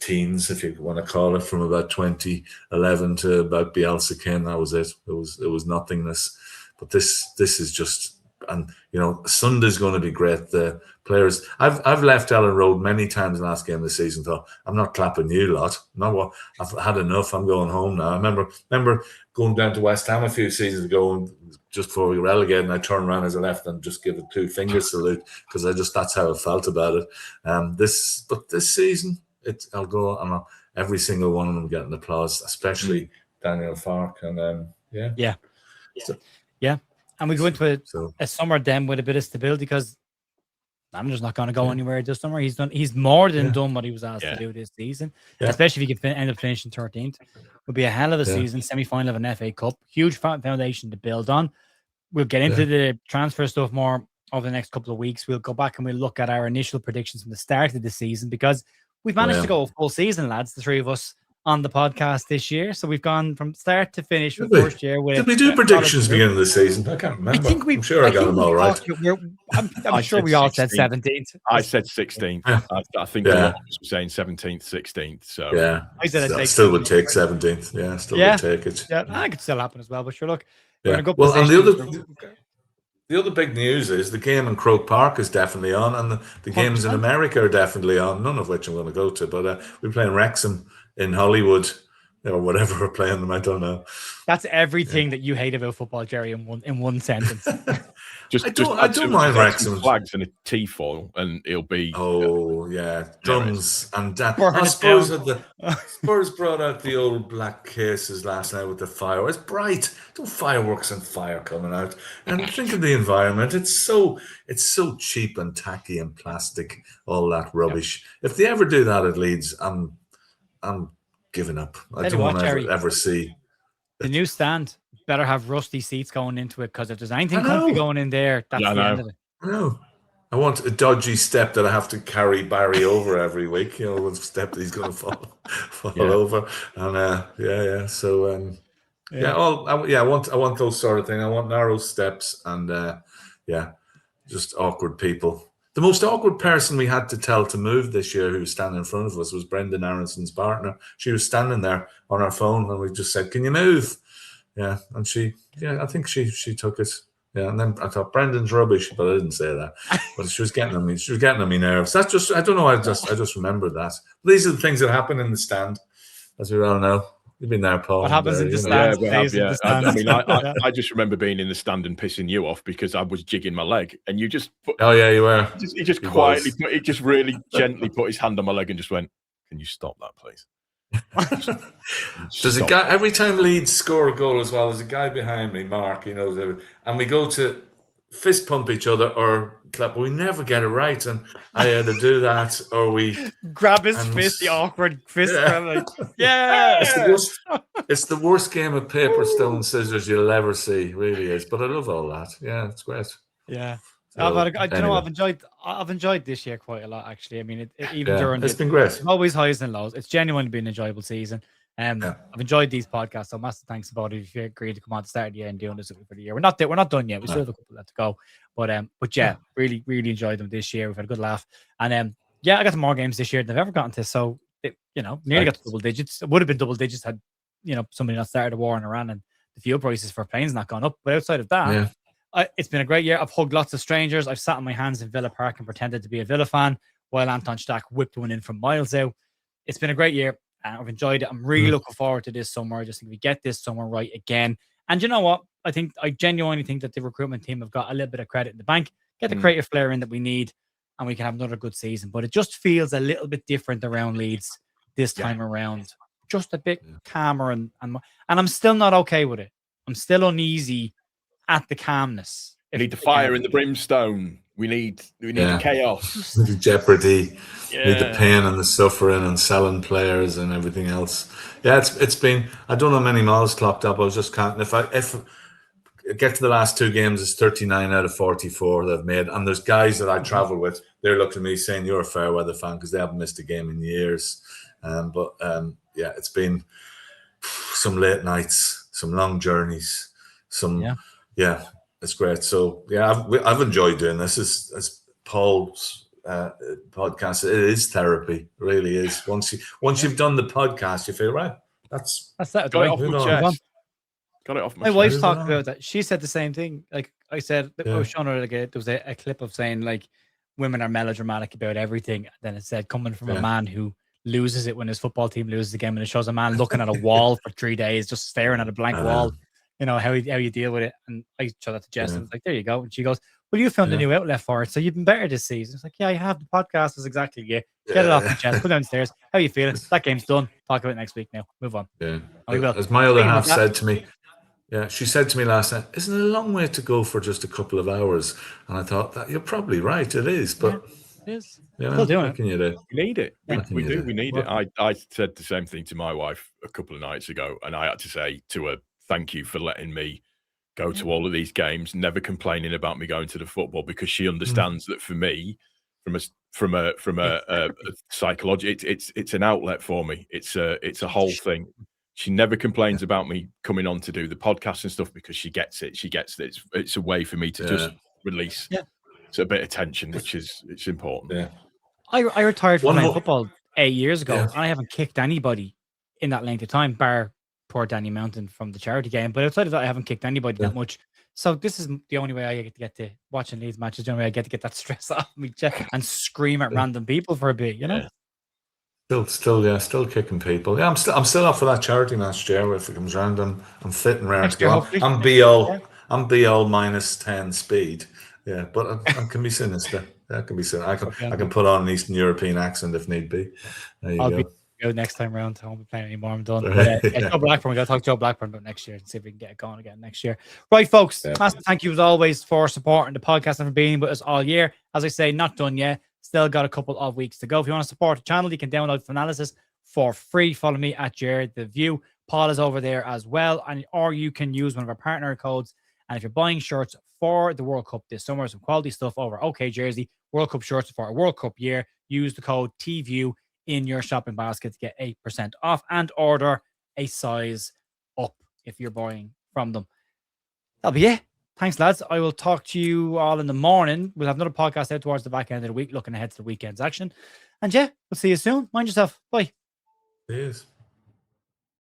teens, if you want to call it, from about 2011 to about Bielsa came. That was it. It was nothingness. But this is just, and Sunday's going to be great. The players, I've left Ellen Road many times last game of the season. Thought, I'm not clapping you lot. No, I've had enough. I'm going home now. I remember going down to West Ham a few seasons ago, and just before we relegated, and I turned around as I left and just give a 2-finger salute, because that's how I felt about it. This season, I'll go, and every single one of them getting applause, especially Daniel Farke, and
And we go into a summer then with a bit of stability, because manager's not going to go anywhere this summer. He's more than done what he was asked to do this season, especially if he could end up finishing 13th. Would be a hell of a season, semi-final of an FA Cup, huge foundation to build on. We'll get into the transfer stuff more over the next couple of weeks. We'll go back and we'll look at our initial predictions from the start of the season, because we've managed to go a full season, lads, the 3 of us on the podcast this year. So we've gone from start to finish with first year.
Did we do predictions beginning of the season? I can't remember. I'm sure I got them all right.
I'm sure we all said 17th.
I said 16th. I think I was saying 17th, 16th. So
I said
I still would take 17th. Yeah, still would take it.
Yeah, that could still happen as well. But sure, look.
And the other big news is the game in Croke Park is definitely on, and the games in America are definitely on, none of which I'm going to go to. But we're playing Wrexham in Hollywood, or whatever we're playing them. I don't know.
That's everything that you hate about football, Gerry, in one sentence.
I don't mind Wrexham.
Flags and a T-foil, and it'll be.
Drums and I suppose Spurs brought out the old black cases last night with the fire. It's bright. Don't fireworks and fire coming out. And think of the environment. It's so cheap and tacky and plastic. All that rubbish. If they ever do that at Leeds, I'm giving up. I don't want to ever see
the new stand. Better have rusty seats going into it, because if there's anything comfy going in there, that's the end of it.
I know. I want a dodgy step that I have to carry Barry over every week. One step that he's going to fall over. And yeah. So I want those sort of things. I want narrow steps and just awkward people. The most awkward person we had to tell to move this year, who was standing in front of us, was Brendan Aronson's partner. She was standing there on her phone, and we just said, "Can you move?" Yeah, and I think she took it. Yeah, and then I thought Brendan's rubbish, but I didn't say that. But she was getting on me. She was getting on me nerves. That's just, I don't know. I just remembered that. These are the things that happen in the stand, as we all know. You've been there, Paul.
What happens in the stand?
I just remember being in the stand and pissing you off because I was jigging my leg, and you just put.
Oh yeah, you were.
He just quietly, he just really gently put his hand on my leg and just went, "Can you stop that, please?"
There's a guy every time Leeds score a goal as well. There's a guy behind me, Mark. And we go to fist pump each other or clap, but we never get it right. And I either do that or we
grab his fist, the awkward fist. Yeah,
it's the worst game of paper, stone, scissors you'll ever see. Really is. But I love all that. Yeah, it's great.
Yeah. I've enjoyed this year quite a lot, actually. I mean, during
it's been great.
Always highs and lows. It's genuinely been an enjoyable season. I've enjoyed these podcasts. So massive thanks about it. If you agreed to come on to start of the year and doing this for the year, we're not done yet. We still have a couple left to go. But yeah, really enjoyed them this year. We've had a good laugh. And I got some more games this year than I've ever gotten to. So nearly got to double digits. It would have been double digits had somebody not started a war in Iran and the fuel prices for planes not gone up. But outside of that. It's been a great year. I've hugged lots of strangers. I've sat on my hands in Villa Park and pretended to be a Villa fan while Anton Stack whipped one in from miles out. It's been a great year. I've enjoyed it. I'm really looking forward to this summer. I just think we get this summer right again. And you know what? I genuinely think that the recruitment team have got a little bit of credit in the bank. Get the creative flair in that we need, and we can have another good season. But it just feels a little bit different around Leeds this time around. Just a bit calmer and I'm still not okay with it. I'm still uneasy at the calmness.
We need the fire and the brimstone. We need the chaos.
The jeopardy. We need the pain and the suffering and selling players and everything else. Yeah, it's been. I don't know how many miles clocked up. I was just counting. If I get to the last two games, it's 39 out of 44 they've made. And there's guys that I travel with. They're looking at me saying, "You're a fair weather fan," because they haven't missed a game in years. It's been some late nights, some long journeys, it's great. So I've enjoyed doing this. As Paul's podcast, it is therapy. It really is. Once you've done the podcast, you feel right. That's
that.
Got it off my chest. Got it off my chest.
My wife's talked about that. She said the same thing. Like I said, I was showing her there was a clip of saying like women are melodramatic about everything. And then it said coming from a man who loses it when his football team loses the game, and it shows a man looking at a wall for 3 days, just staring at a blank wall. How you deal with it. And I showed that to Jess and I was like, there you go. And she goes, well, you found a new outlet for it, so you've been better this season. It's like, yeah, you have. The podcast is exactly Get it off your chest. Go downstairs. How you feeling? That game's done. Talk about it next week now. Move on.
Yeah.
We will.
As my other half said to me, she said to me last night, isn't it a long way to go for just a couple of hours? And I thought that you're probably right. It is, but
it is.
Still doing it. Can you do?
We need it. We do. We need it. I said the same thing to my wife a couple of nights ago, and I had to say to her, thank you for letting me go to all of these games, never complaining about me going to the football, because she understands that for me, from a psychology, it's an outlet for me. It's a whole thing. She never complains about me coming on to do the podcast and stuff because she gets it. She gets that it's a way for me to just release a bit of tension, which is important.
Yeah.
I retired from playing football 8 years ago, and I haven't kicked anybody in that length of time, bar poor Danny Mountain from the charity game. But outside of that, I haven't kicked anybody that much. So this is the only way I get to watching these matches. The only way I get to get that stress off me and scream at random people for a bit,
Still kicking people. Yeah, I'm still up for that charity match, Jerry. If it comes round, I'm fitting round to go. I'm BL minus 10 speed. Yeah, but I can be sinister. I can be sinister. I can put on an Eastern European accent if need be. There you
go. Next time round. I won't be playing anymore. I'm done. Joe Blackburn. We got to talk to Joe Blackburn about next year and see if we can get it going again next year. Right, folks. Massive thank you as always for supporting the podcast and for being with us all year. As I say, not done yet. Still got a couple of weeks to go. If you want to support the channel, you can download Finalysis for free. Follow me at Jared the View. Paul is over there as well, or you can use one of our partner codes. And if you're buying shirts for the World Cup this summer. Some quality stuff over OK Jersey, World Cup shirts for a World Cup year. Use the code TView in your shopping basket to get 8% off and order a size up if you're buying from them. That'll be it. Thanks, lads. I will talk to you all in the morning. We'll have another podcast out towards the back end of the week, looking ahead to the weekend's action. And yeah, we'll see you soon. Mind yourself. Bye.
Cheers.